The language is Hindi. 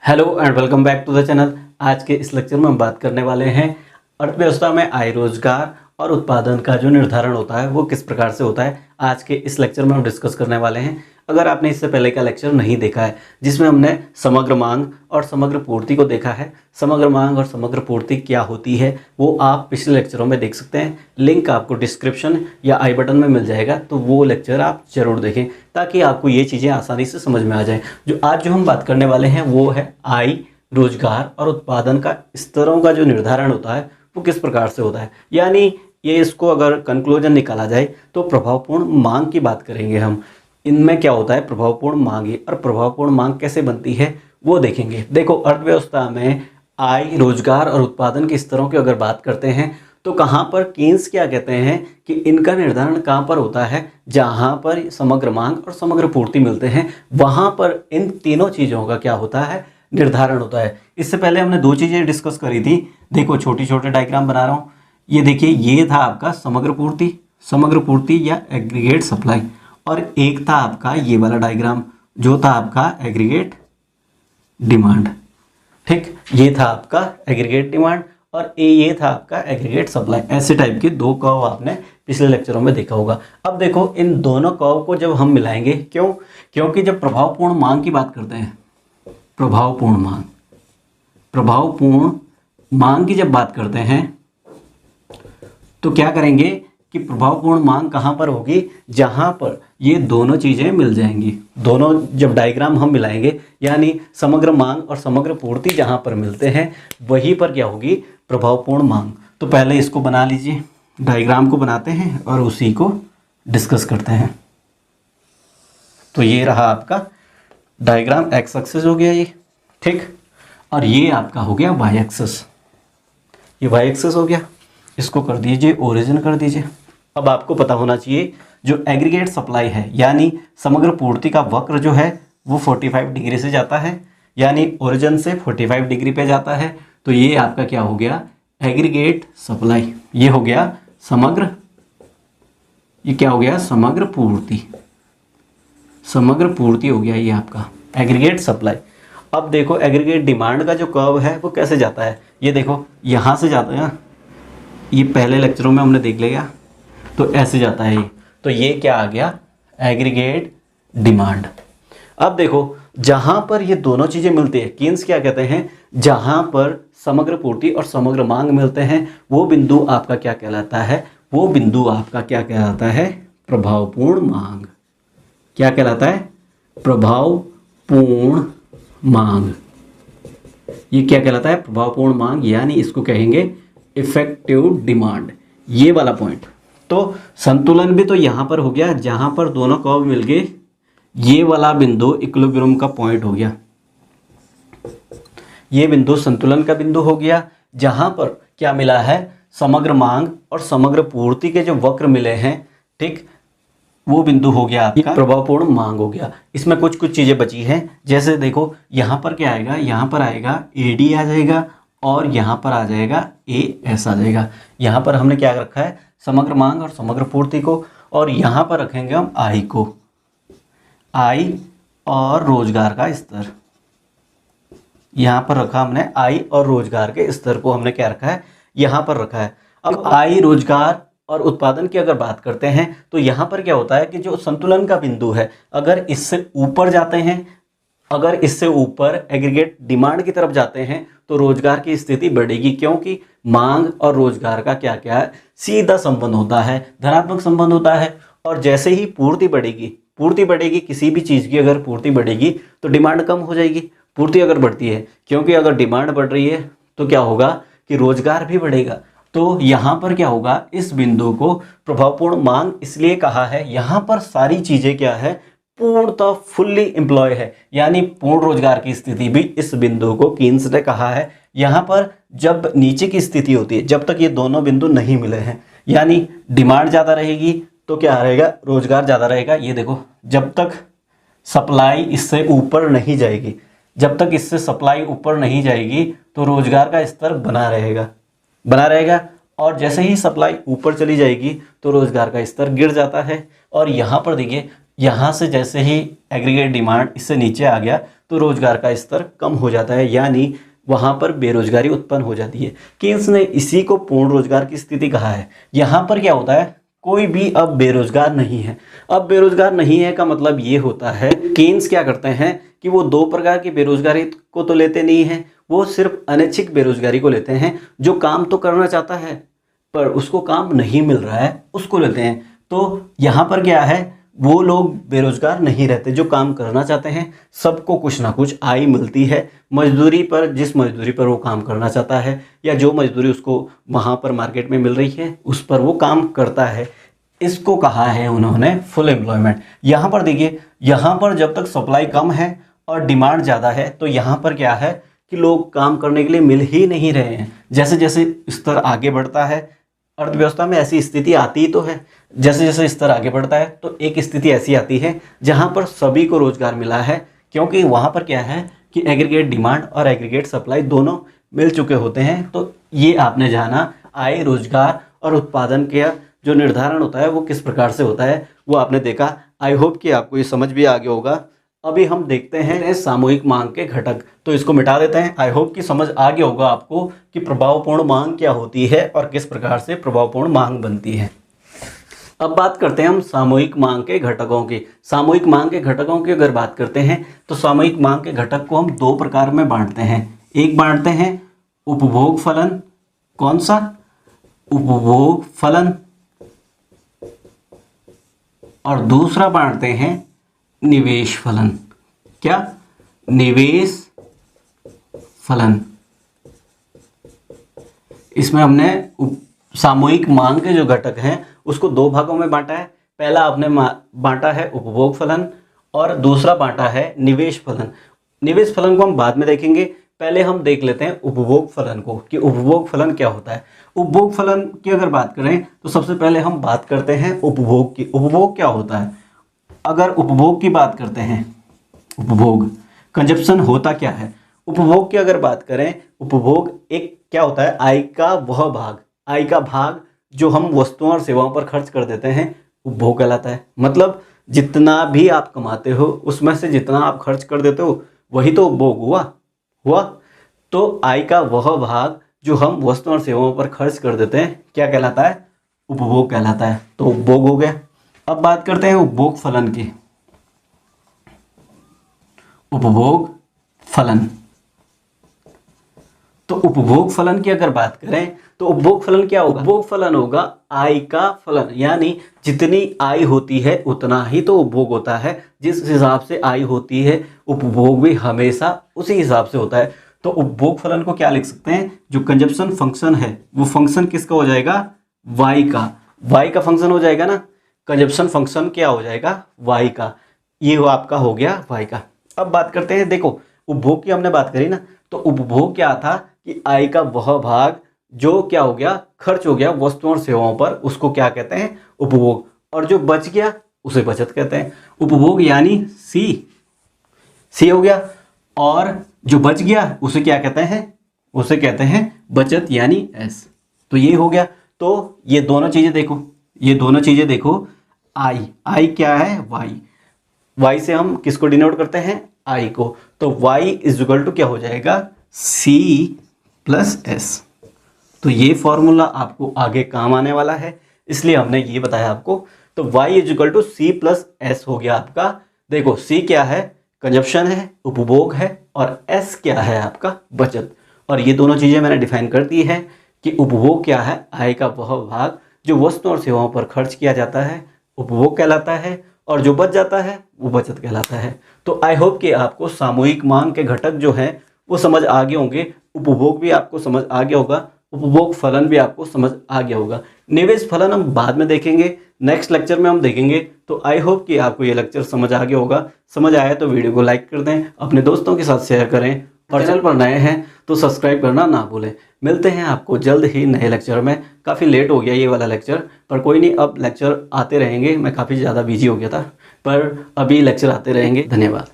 Hello and welcome back to the channel. आज के इस लेक्चर में हम बात करने वाले हैं अर्थव्यवस्था में आय, रोजगार और उत्पादन का जो निर्धारण होता है वो किस प्रकार से होता है। आज के इस लेक्चर में हम डिस्कस करने वाले हैं। अगर आपने इससे पहले का लेक्चर नहीं देखा है जिसमें हमने समग्र मांग और समग्र पूर्ति को देखा है, समग्र मांग और समग्र पूर्ति क्या होती है वो आप पिछले लेक्चरों में देख सकते हैं। लिंक आपको डिस्क्रिप्शन या आई बटन में मिल जाएगा, तो वो लेक्चर आप जरूर देखें ताकि आपको ये चीज़ें आसानी से समझ में आ जाएं। जो हम बात करने वाले हैं वो है आय, रोजगार और उत्पादन का स्तरों का जो निर्धारण होता है वो किस प्रकार से होता है। यानी ये इसको अगर कंक्लूजन निकाला जाए तो प्रभावपूर्ण मांग की बात करेंगे हम। इनमें क्या होता है प्रभावपूर्ण मांग, और प्रभावपूर्ण मांग कैसे बनती है वो देखेंगे। देखो, अर्थव्यवस्था में आय, रोजगार और उत्पादन के स्तरों की अगर बात करते हैं तो कहाँ पर कीन्स क्या कहते हैं कि इनका निर्धारण कहाँ पर होता है, जहाँ पर समग्र मांग और समग्र पूर्ति मिलते हैं वहाँ पर इन तीनों चीज़ों का क्या होता है, निर्धारण होता है। इससे पहले हमने दो चीज़ें डिस्कस करी थी। देखो, छोटे छोटे डायग्राम बना रहा हूँ। ये देखिए, ये था आपका समग्र पूर्ति या एग्रीगेट सप्लाई, और एक था आपका ये वाला डायग्राम जो था आपका एग्रीगेट डिमांड। ठीक, ये था आपका एग्रीगेट डिमांड और ये था आपका एग्रीगेट सप्लाई। ऐसे टाइप के दो कर्व आपने पिछले लेक्चरों में देखा होगा। अब देखो, इन दोनों कर्व को जब हम मिलाएंगे, क्योंकि जब प्रभावपूर्ण मांग की बात करते हैं, प्रभावपूर्ण मांग की जब बात करते हैं तो क्या करेंगे कि प्रभावपूर्ण मांग कहाँ पर होगी, जहाँ पर ये दोनों चीज़ें मिल जाएंगी। दोनों जब डायग्राम हम मिलाएंगे, यानी समग्र मांग और समग्र पूर्ति जहाँ पर मिलते हैं वहीं पर क्या होगी, प्रभावपूर्ण मांग। तो पहले इसको बना लीजिए, डायग्राम को बनाते हैं और उसी को डिस्कस करते हैं। तो ये रहा आपका डायग्राम, एक्स एक्सिस हो गया ये, ठीक, और ये आपका हो गया वाई एक्सिस। ये वाई एक्सिस हो गया, इसको कर दीजिए ओरिजिन कर दीजिए। अब आपको पता होना चाहिए जो एग्रीगेट सप्लाई है यानी समग्र पूर्ति का वक्र जो है वो 45 डिग्री से जाता है, यानी ओरिजिन से 45 डिग्री पे जाता है। तो ये आपका क्या हो गया, एग्रीगेट सप्लाई। ये हो गया समग्र, ये क्या हो गया, समग्र पूर्ति हो गया ये आपका एग्रीगेट सप्लाई। अब देखो, एग्रीगेट डिमांड का जो कर्व है वो कैसे जाता है, ये देखो यहाँ से जाता है ना, ये पहले लेक्चरों में हमने देख लिया। तो ऐसे जाता है ये, तो ये क्या आ गया, एग्रीगेट डिमांड। अब देखो, जहाँ पर ये दोनों चीज़ें मिलती है, कीन्स क्या कहते हैं, जहाँ पर समग्र पूर्ति और समग्र मांग मिलते हैं वो बिंदु आपका क्या कहलाता है, वो बिंदु आपका क्या कहलाता है, प्रभावपूर्ण मांग। क्या कहलाता है, प्रभावपूर्ण मांग। ये क्या कहलाता है, प्रभावपूर्ण मांग, यानी इसको कहेंगे इफेक्टिव डिमांड। ये वाला पॉइंट, तो संतुलन भी तो यहाँ पर हो गया, जहाँ पर दोनों कर्व मिल गए, ये वाला बिंदु इक्विलिब्रियम का पॉइंट हो गया। ये बिंदु संतुलन का बिंदु हो गया, जहाँ पर क्या मिला है, समग्र मांग और समग्र पूर्ति के जो वक्र मिले हैं, ठीक, वो बिंदु हो गया आपका प्रभावपूर्ण मांग हो गया। इसमें कुछ चीज़ें बची हैं, जैसे देखो यहाँ पर क्या आएगा, यहाँ पर आएगा AD आ जाएगा और यहाँ पर आ जाएगा AS आ जाएगा। यहाँ पर हमने क्या रखा है, समग्र मांग और समग्र पूर्ति को, और यहाँ पर रखेंगे हम आय को, आय और रोजगार का स्तर। यहाँ पर रखा हमने आय और रोजगार के स्तर को हमने क्या रखा है, यहाँ पर रखा है। अब आय, रोजगार और उत्पादन की अगर बात करते हैं तो यहाँ पर क्या होता है कि जो संतुलन का बिंदु है, अगर इससे ऊपर जाते हैं, अगर इससे ऊपर एग्रीगेट डिमांड की तरफ जाते हैं तो रोजगार की स्थिति बढ़ेगी, क्योंकि मांग और रोजगार का क्या क्या है, सीधा संबंध होता है, धनात्मक संबंध होता है। और जैसे ही पूर्ति बढ़ेगी, किसी भी चीज़ की अगर पूर्ति बढ़ेगी तो डिमांड कम हो जाएगी। पूर्ति अगर बढ़ती है, क्योंकि अगर डिमांड बढ़ रही है तो क्या होगा कि रोजगार भी बढ़ेगा। तो यहाँ पर क्या होगा, इस बिंदु को प्रभावपूर्ण मांग इसलिए कहा है, यहाँ पर सारी चीज़ें क्या है, पूर्णतः फुल्ली एम्प्लॉय है, यानी पूर्ण रोजगार की स्थिति भी इस बिंदु को कीन्स ने कहा है। यहाँ पर जब नीचे की स्थिति होती है, जब तक ये दोनों बिंदु नहीं मिले हैं, यानी डिमांड ज़्यादा रहेगी तो क्या रहेगा, रोजगार ज़्यादा रहेगा। ये देखो, जब तक सप्लाई इससे ऊपर नहीं जाएगी, तो रोजगार का स्तर बना रहेगा, और जैसे ही सप्लाई ऊपर चली जाएगी तो रोजगार का स्तर गिर जाता है। और यहाँ पर देखिए, यहाँ से जैसे ही एग्रीगेट डिमांड इससे नीचे आ गया तो रोजगार का स्तर कम हो जाता है, यानी वहाँ पर बेरोजगारी उत्पन्न हो जाती है। केन्स ने इसी को पूर्ण रोजगार की स्थिति कहा है। यहाँ पर क्या होता है, कोई भी अब बेरोजगार नहीं है। अब बेरोजगार नहीं है का मतलब ये होता है, केन्स क्या करते हैं कि वो दो प्रकार की बेरोजगारी को तो लेते नहीं हैं, वो सिर्फ अनैच्छिक बेरोजगारी को लेते हैं। जो काम तो करना चाहता है पर उसको काम नहीं मिल रहा है, उसको लेते हैं। तो यहाँ पर क्या है, वो लोग बेरोजगार नहीं रहते। जो काम करना चाहते हैं सबको कुछ ना कुछ आय मिलती है मजदूरी पर, जिस मजदूरी पर वो काम करना चाहता है या जो मजदूरी उसको वहाँ पर मार्केट में मिल रही है उस पर वो काम करता है। इसको कहा है उन्होंने फुल एम्प्लॉयमेंट। यहाँ पर देखिए, यहाँ पर जब तक सप्लाई कम है और डिमांड ज़्यादा है तो यहाँ पर क्या है कि लोग काम करने के लिए मिल ही नहीं रहे हैं। जैसे जैसे स्तर आगे बढ़ता है अर्थव्यवस्था में ऐसी स्थिति आती ही तो है, जैसे जैसे स्तर आगे बढ़ता है तो एक स्थिति ऐसी आती है जहाँ पर सभी को रोजगार मिला है, क्योंकि वहाँ पर क्या है कि एग्रीगेट डिमांड और एग्रीगेट सप्लाई दोनों मिल चुके होते हैं। तो ये आपने जाना आय, रोजगार और उत्पादन का जो निर्धारण होता है वो किस प्रकार से होता है वो आपने देखा। आई होप कि आपको ये समझ भी आ गया होगा। अभी हम देखते हैं सामूहिक मांग के घटक, तो इसको मिटा देते हैं। आई होप कि समझ आ गया होगा आपको कि प्रभावपूर्ण मांग क्या होती है और किस प्रकार से प्रभावपूर्ण मांग बनती है। अब बात करते हैं हम सामूहिक मांग के घटकों की। सामूहिक मांग के घटकों की अगर बात करते हैं तो सामूहिक मांग के घटक को हम दो प्रकार में बांटते हैं। एक बांटते हैं उपभोग फलन, कौन सा, उपभोग फलन, और दूसरा बांटते हैं निवेश फलन। क्या, निवेश फलन। इसमें हमने सामूहिक मांग के जो घटक हैं उसको दो भागों में बांटा है। पहला आपने बांटा है उपभोग फलन और दूसरा बांटा है निवेश फलन। निवेश फलन को हम बाद में देखेंगे, पहले हम देख लेते हैं उपभोग फलन को कि उपभोग फलन क्या होता है। उपभोग फलन की अगर बात करें तो सबसे पहले हम बात करते हैं उपभोग की। उपभोग क्या होता है, अगर उपभोग की बात करते हैं, उपभोग कंजप्शन होता क्या है। उपभोग की अगर बात करें, उपभोग एक क्या होता है, आय का वह भाग, आय का भाग जो हम वस्तुओं और सेवाओं पर खर्च कर देते हैं उपभोग कहलाता है। मतलब जितना भी आप कमाते हो उसमें से जितना आप खर्च कर देते हो वही तो उपभोग हुआ। तो आय का वह भाग जो हम वस्तुओं और सेवाओं पर खर्च कर देते हैं क्या कहलाता है, उपभोग कहलाता है। तो उपभोग हो गया। अब बात करते हैं उपभोग फलन की। उपभोग फलन, तो उपभोग फलन की अगर बात करें तो उपभोग फलन क्या होगा, उपभोग फलन होगा आय का फलन, यानी जितनी आय होती है उतना ही तो उपभोग होता है। जिस हिसाब से आय होती है उपभोग भी हमेशा उसी हिसाब से होता है। तो उपभोग फलन को क्या लिख सकते हैं, जो कंजप्शन फंक्शन है वो फंक्शन किसका हो जाएगा, वाई का। वाई का फंक्शन हो जाएगा ना, कंजप्शन फंक्शन क्या हो जाएगा, वाई का। ये वो आपका हो गया वाई का। अब बात करते हैं, देखो उपभोग की हमने बात करी ना, तो उपभोग क्या था कि आय का वह भाग जो क्या हो गया, खर्च हो गया वस्तुओं और सेवाओं पर, उसको क्या कहते हैं, उपभोग। और जो बच गया उसे बचत कहते हैं। उपभोग यानी सी हो गया, और जो बच गया उसे क्या कहते हैं, उसे कहते हैं बचत यानी एस। तो ये हो गया। तो ये दोनों चीजें देखो, ये दोनों चीजें देखो, आई क्या है, वाई से हम किसको डिनोट करते हैं, आई को। तो y इज इक्वल टू क्या हो जाएगा, C प्लस एस। तो ये फॉर्मूला आपको आगे काम आने वाला है, इसलिए हमने ये बताया आपको। तो y is equal to C plus S हो गया आपका। देखो C क्या है, कंजप्शन है, उपभोग है, और S क्या है आपका, बचत। और ये दोनों चीज़ें मैंने डिफाइन कर दी है कि उपभोग क्या है, आय का वह भाग जो वस्तुओं और सेवाओं पर खर्च किया जाता है उपभोग कहलाता है, और जो बच जाता है वो बचत कहलाता है। तो आई होप कि आपको सामूहिक मांग के घटक जो हैं वो समझ आ गए होंगे, उपभोग भी आपको समझ आ गया होगा, उपभोग फलन भी आपको समझ आ गया होगा। निवेश फलन हम बाद में देखेंगे, नेक्स्ट लेक्चर में हम देखेंगे। तो आई होप कि आपको ये लेक्चर समझ आ गया होगा। समझ आया तो वीडियो को लाइक कर दें, अपने दोस्तों के साथ शेयर करें, और चैनल पर नए हैं तो सब्सक्राइब करना ना भूलें। मिलते हैं आपको जल्द ही नए लेक्चर में। काफ़ी लेट हो गया ये वाला लेक्चर, पर कोई नहीं, अब लेक्चर आते रहेंगे। मैं काफ़ी ज़्यादा बिजी हो गया था, पर अभी लेक्चर आते रहेंगे। धन्यवाद।